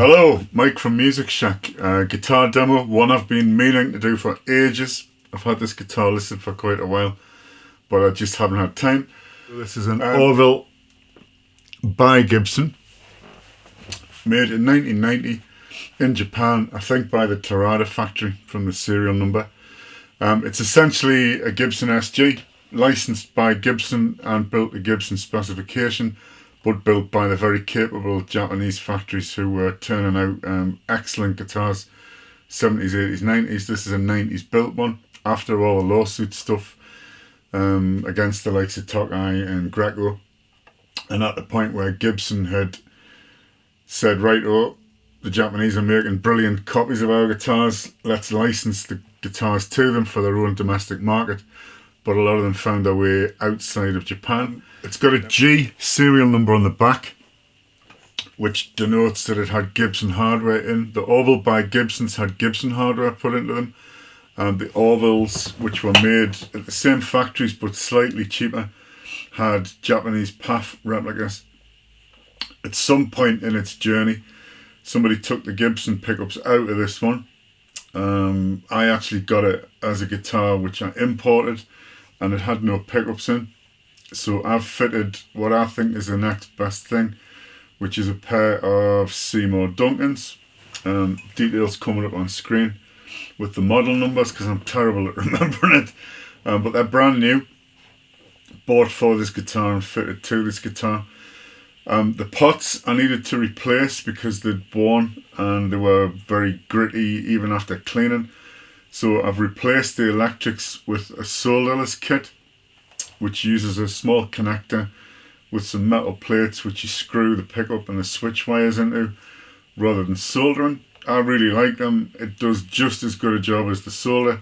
Hello, Mike from Music Shack. Guitar demo, one I've been meaning to do for ages. I've had this guitar listed for quite a while, but I just haven't had time. This is an Orville by Gibson, made in 1990 in Japan, I think by the Terada factory from the serial number. It's essentially a Gibson SG, licensed by Gibson and built to Gibson specification, but built by the very capable Japanese factories who were turning out excellent guitars, 70s, 80s, 90s. This is a 90s built one, after all the lawsuit stuff against the likes of Tokai and Greco, and at the point where Gibson had said, right, oh, the Japanese are making brilliant copies of our guitars, let's license the guitars to them for their own domestic market. But a lot of them found their way outside of Japan. It's got a G serial number on the back, which denotes that it had Gibson hardware in. The Orville by Gibsons had Gibson hardware put into them. And the Orvilles, which were made at the same factories but slightly cheaper, had Japanese PAF replicas. At some point in its journey, somebody took the Gibson pickups out of this one. I actually got it as a guitar which I imported, and it had no pickups in. So I've fitted what I think is the next best thing, which is a pair of Seymour Duncans. Details coming up on screen with the model numbers because I'm terrible at remembering it. But they're brand new. Bought for this guitar and fitted to this guitar. The pots I needed to replace because they'd worn and they were very gritty even after cleaning. So I've replaced the electrics with a solderless kit, which uses a small connector with some metal plates which you screw the pickup and the switch wires into rather than soldering. I really like them. It does just as good a job as the solder,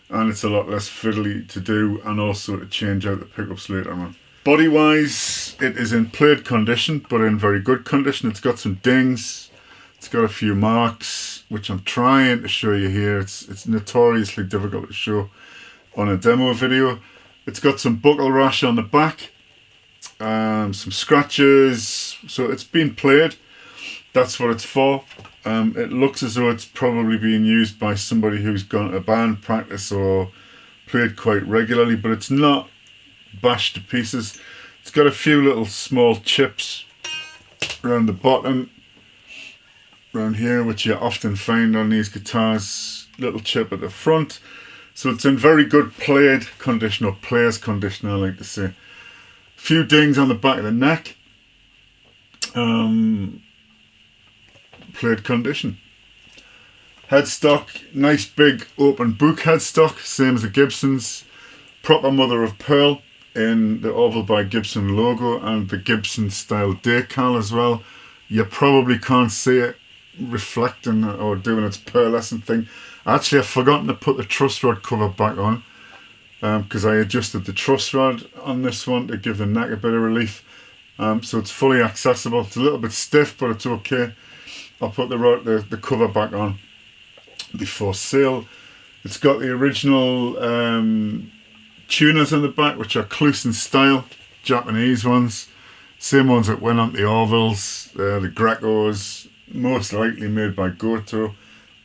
and it's a lot less fiddly to do and also to change out the pickups later on. Body wise, it is in played condition but in very good condition. It's got some dings, it's got a few marks which I'm trying to show you here. It's notoriously difficult to show on a demo video. It's got some buckle rash on the back, some scratches, so it's been played. That's what it's for. It looks as though it's probably being used by somebody who's gone to band practice or played quite regularly, but it's not bashed to pieces. It's got a few little small chips around the bottom, around here, which you often find on these guitars. Little chip at the front. So it's in very good played condition, or player's condition I like to say. A few dings on the back of the neck. Played condition. Headstock, nice big open book headstock, same as the Gibsons. Proper mother of pearl in the Orville by Gibson logo and the Gibson style decal as well. You probably can't see it reflecting or doing its pearlescent thing. Actually, I've forgotten to put the truss rod cover back on because I adjusted the truss rod on this one to give the neck a bit of relief. So it's fully accessible. It's a little bit stiff, but it's okay. I'll put the cover back on before sale. It's got the original tuners on the back, which are Clusen style, Japanese ones. Same ones that went on the Orvilles, the Grecos, most likely made by Goto,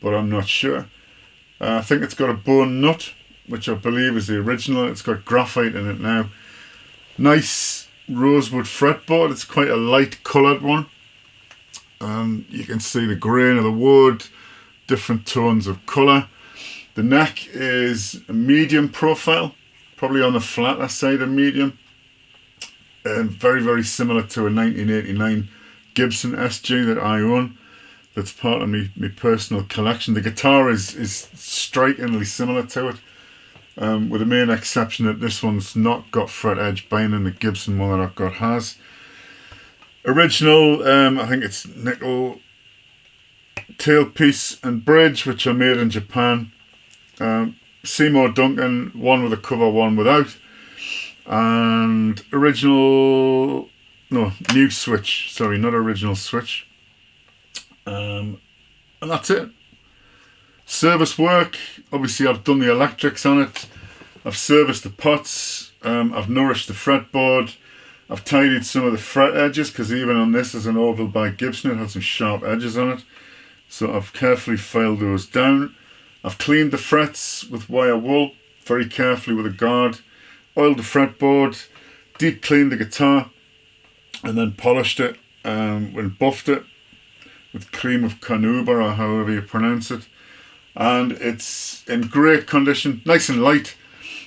but I'm not sure. I think it's got a bone nut, which I believe is the original. It's got graphite in it now. Nice rosewood fretboard. It's quite a light coloured one. You can see the grain of the wood, different tones of colour. The neck is a medium profile, probably on the flatter side of medium. Very, very similar to a 1989 Gibson SG that I own. That's part of my personal collection. The guitar is strikingly similar to it, with the main exception that this one's not got fret edge binding. The Gibson one that I've got has. Original, I think it's nickel tailpiece and bridge, which are made in Japan. Seymour Duncan, one with a cover, one without. And new switch. Sorry, not original switch. And that's it. Service work, obviously I've done the electrics on it. I've serviced the pots. I've nourished the fretboard. I've tidied some of the fret edges because even on this as an Orville by Gibson it had some sharp edges on it. So I've carefully filed those down. I've cleaned the frets with wire wool very carefully with a guard, oiled the fretboard, deep cleaned the guitar, and then polished it and buffed it with cream of carnauba, or however you pronounce it. And it's in great condition, nice and light.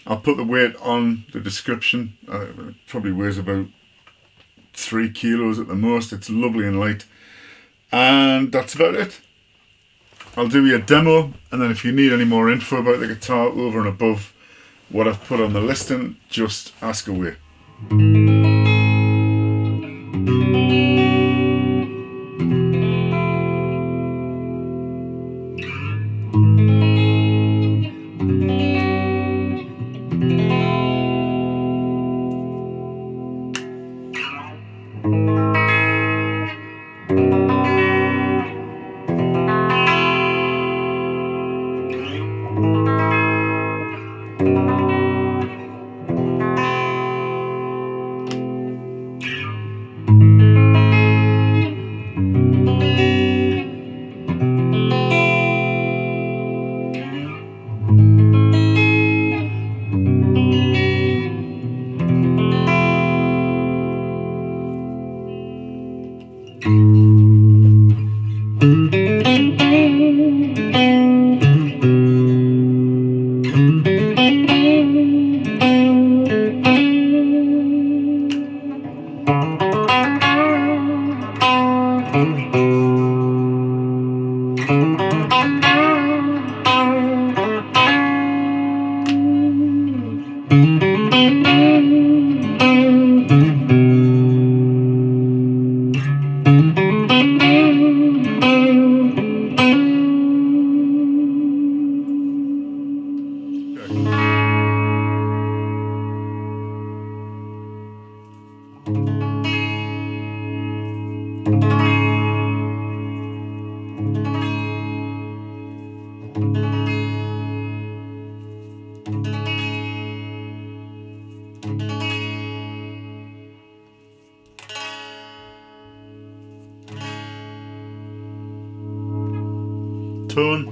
I'll put the weight on the description. It probably weighs about 3 kilos at the most. It's lovely and light. And that's about it. I'll do you a demo, and then if you need any more info about the guitar over and above what I've put on the listing, just ask away. Tone.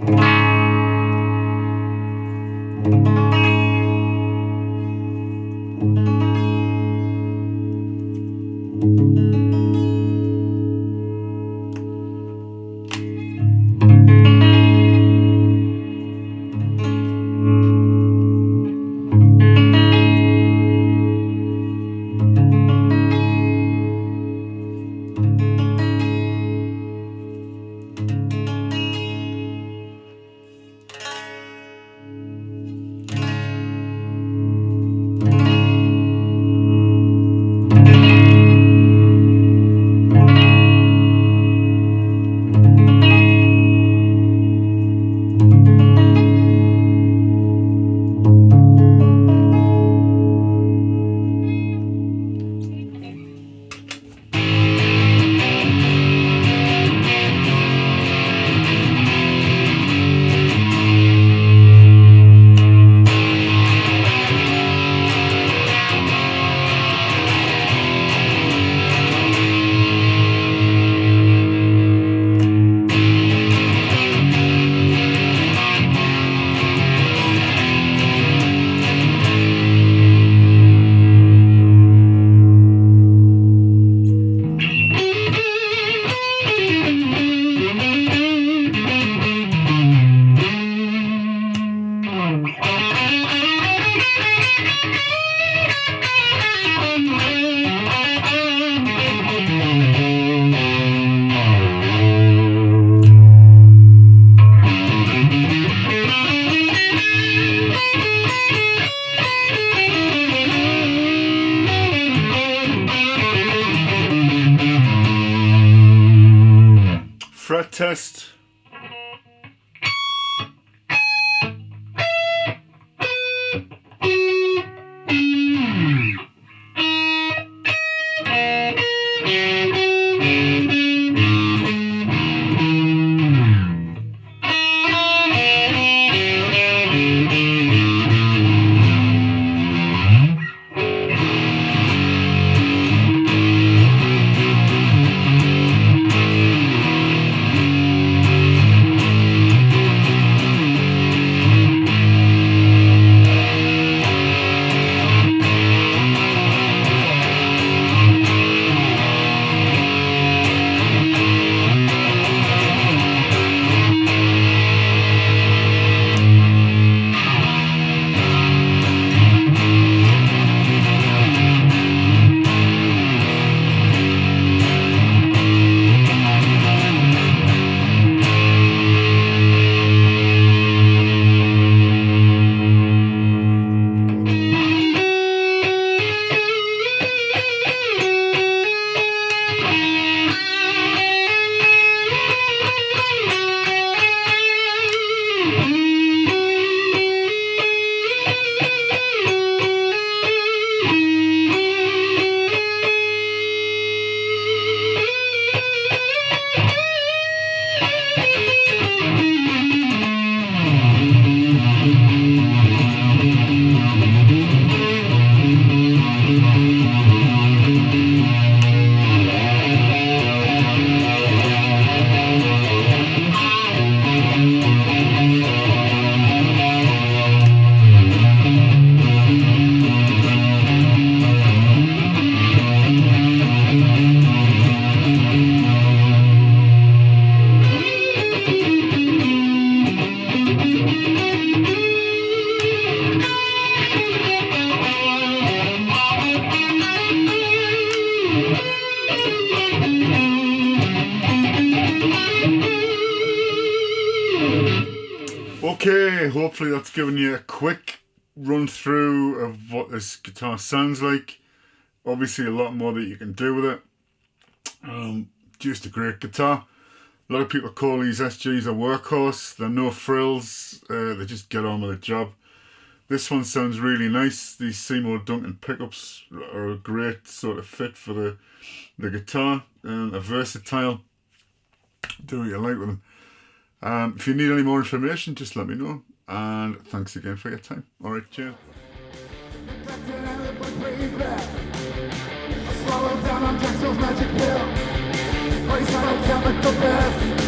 Okay, hopefully that's given you a quick run through of what this guitar sounds like. Obviously a lot more that you can do with it. Just a great guitar. A lot of people call these SGs a workhorse. They're no frills, they just get on with the job. This one sounds really nice. These Seymour Duncan pickups are a great sort of fit for the guitar. Are versatile. Do what you like with them. If you need any more information, just let me know. And thanks again for your time. Alright, cheers. Swallow down on Jackson's magic pill. Place on a chemical best.